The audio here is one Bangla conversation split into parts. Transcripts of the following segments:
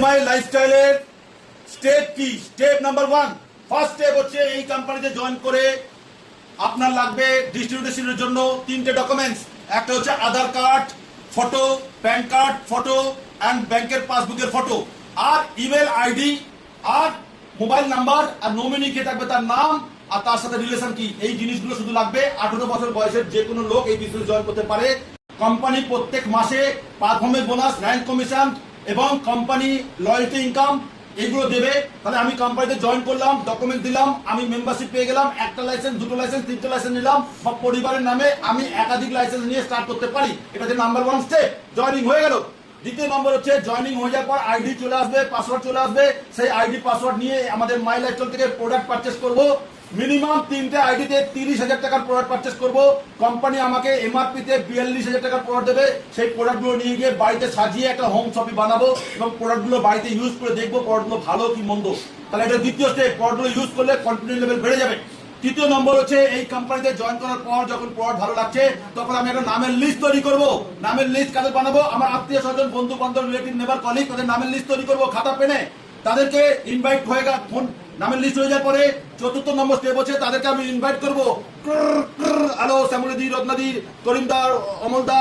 মাই লাইফস্টাইলের স্টেপ কি? স্টেপ নাম্বার 1, ফার্স্ট স্টেপ হচ্ছে এই কোম্পানিতে জয়েন করে আপনার লাগবে ডিস্ট্রিবিউশনের জন্য 3টে ডকুমেন্টস। একটা হচ্ছে Aadhaar card photo, PAN card photo and ব্যাংকের পাসবুকের ফটো, আর ইমেল আইডি আর মোবাইল নাম্বার, আর নমিনি কে থাকবে তার নাম আর তার সাথে রিলেশন কি। এই জিনিসগুলো শুধু লাগবে। 18 বছর বয়সের যে কোনো লোক এই বিজনেস জয়েন করতে পারে। কোম্পানি প্রত্যেক মাসে পারফরমেন্স বোনাস, র্যাঙ্ক কমিশন এবং কোম্পানি লয়্যালটি ইনকাম এগুলো দেবে। তাহলে আমি কোম্পানিতে জয়েন করলাম, ডকুমেন্ট দিলাম, আমি মেম্বারশিপ পেয়ে গেলাম, একটা লাইসেন্স, দুটো লাইসেন্স, তিনটে লাইসেন্স নিলাম, বা পরিবারের নামে আমি একাধিক লাইসেন্স নিয়ে স্টার্ট করতে পারি। এটা হচ্ছে নাম্বার 1 স্টেপ, জয়েনিং হয়ে গেল। দ্বিতীয় নম্বর হচ্ছে জয়েনিং হয়ে যাওয়ার পর আইডি চলে আসবে, পাসওয়ার্ড চলে আসবে। সেই আইডি পাসওয়ার্ড নিয়ে আমাদের মাই লাইফস্টাইল থেকে প্রোডাক্ট পারচেস করব। মিনিমাম 3টে আইডিতে 30,000 টাকার প্রোডাক্ট পারচেস করব। কোম্পানি আমাকে এমআরপি তে 42,000 টাকার প্রোডাক্ট দেবে। সেই প্রোডাক্টগুলো নিয়ে গিয়ে বাড়িতে সাজিয়ে একটা হোম শপি বানাবো এবং প্রোডাক্টগুলো বাড়িতে ইউজ করে দেখবো প্রোডাক্টগুলো ভালো কি মন্দ। তাহলে এটা দ্বিতীয় স্টেপ, প্রোডাক্টগুলো ইউজ করলে কনফিডেন্স লেভেল বেড়ে যাবে। তৃতীয় নম্বর হচ্ছে এই কোম্পানিতে জয়েন করার পর যখন প্রোডাক্ট ভালো লাগছে তখন আমি একটা নামের লিস্ট তৈরি করব। নামের লিস্ট কাদের বানাবো? আমার আত্মীয় স্বজন, বন্ধু বান্ধব, রিলেটিভ, নেবার, কলিগ, তাদের নামের লিস্ট তৈরি করবো খাতা পেনে। তাদেরকে ইনভাইট হয়ে গেল, ফোন নামের লিস্ট হয়ে যাওয়ার পরে 4র্থ নম্বর স্টেপ হচ্ছে তাদেরকে আমি ইনভাইট করবো। হ্যালো শ্যামলীদি, রত্নাদি, করিমদার, অমলদা,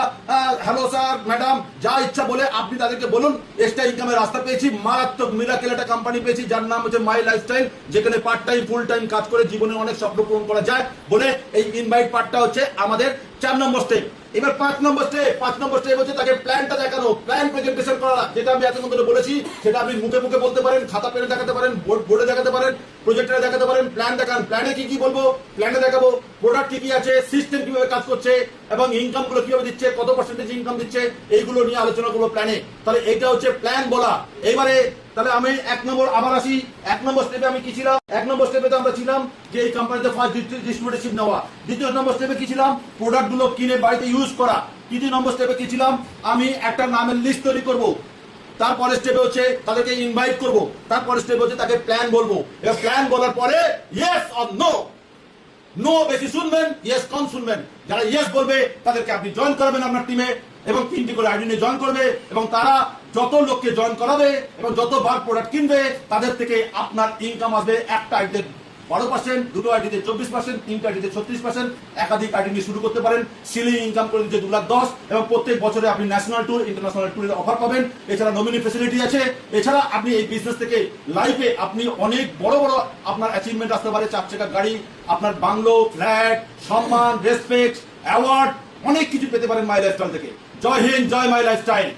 হ্যালো স্যার, ম্যাডাম, যা ইচ্ছা বলে আপনি তাদেরকে বলুন এক্সট্রা ইনকামের রাস্তা পেয়েছি, মারাত্মক মিরাকেল একটা কোম্পানি পেয়েছি যার নাম হচ্ছে মাই লাইফস্টাইল, যেখানে পার্ট টাইম ফুল টাইম কাজ করে জীবনে অনেক স্বপ্ন পূরণ করা যায় বলে এই ইনভাইট পার্টটা হচ্ছে আমাদের 4 নম্বর স্টেপ। এবার 5 নম্বর স্টেপ হচ্ছে তাকে প্ল্যানটা দেখানো, প্ল্যান প্রেজেন্টেশন করা। যেটা আমি এতক্ষণ ধরে বলেছি সেটা আপনি মুখে মুখে বলতে পারেন, খাতা পেনে দেখাতে পারেন, বোর্ডে দেখাতে পারেন, প্রজেক্টরে দেখাতে পারেন। প্ল্যান দেখান, প্ল্যানে কি কি বলবো, প্ল্যানে দেখাবো প্রোডাক্ট কি কি আছে, সিস্টেম কিভাবে কাজ করছে এবং ইনকাম গুলো কিভাবে দিচ্ছে, কত পার্সেন্টেজ ইনকাম দিচ্ছে, এইগুলো নিয়ে আলোচনা করবো প্ল্যানে। তাহলে এইটা হচ্ছে প্ল্যান বলা। এবারে তাহলে আমি 1 নম্বর আবার আসি। 1 নম্বর স্টেপে আমি কি ছিলাম? 1 নম্বর স্টেপে তো আমরা ছিলাম যে এই কোম্পানিতে ফার্স্ট ডিস্ট্রিবিউটরশিপ নেওয়া। দ্বিতীয় নম্বর স্টেপে কি ছিলাম? প্রোডাক্ট গুলো কিনে বাড়িতে ইউজ করা। তৃতীয় নম্বর স্টেপে কি ছিলাম? আমি একটা নামের লিস্ট তৈরি করব। তারপরে স্টেপে হচ্ছে তাদেরকে ইনভাইট করব। তারপরে স্টেপে হচ্ছে তাকে প্ল্যান বলবো। এবার প্ল্যান বলার পরে ইয়েস অর নো, নো বেশি শুনবেন, ইয়েস কম শুনবেন। যারা ইয়েস বলবে তাদেরকে আপনি জয়েন করাবেন আপনার টিমে এবং 3টি করে আইডি নিয়ে জয়েন করবে এবং তারা যত লোককে জয়েন করাবে এবং যতবার প্রোডাক্ট কিনবে তাদের থেকে আপনার ইনকাম আসবে। একটা আইডিতে 12%, দুটো আইডিতে 24%, 3টে আইডিতে 36%। একাধিক আইডি নিয়ে শুরু করতে পারেন। সিলিং ইনকাম করে দিচ্ছে 2,10,000 এবং প্রত্যেক বছরে আপনি ন্যাশনাল ট্যুর, ইন্টারন্যাশনাল ট্যুরের অফার পাবেন। এছাড়া নমিনি ফেসিলিটি আছে। এছাড়া আপনি এই বিজনেস থেকে লাইফে আপনি অনেক বড় বড় আপনার অ্যাচিভমেন্ট আসতে পারে। 4 চাকার গাড়ি, আপনার বাংলো, ফ্ল্যাট, সম্মান, রেসপেক্ট, অ্যাওয়ার্ড, অনেক কিছু পেতে পারেন মাই লাইফস্টাইল থেকে। জয় হিন্দ, জয় মাই লাইফস্টাইল।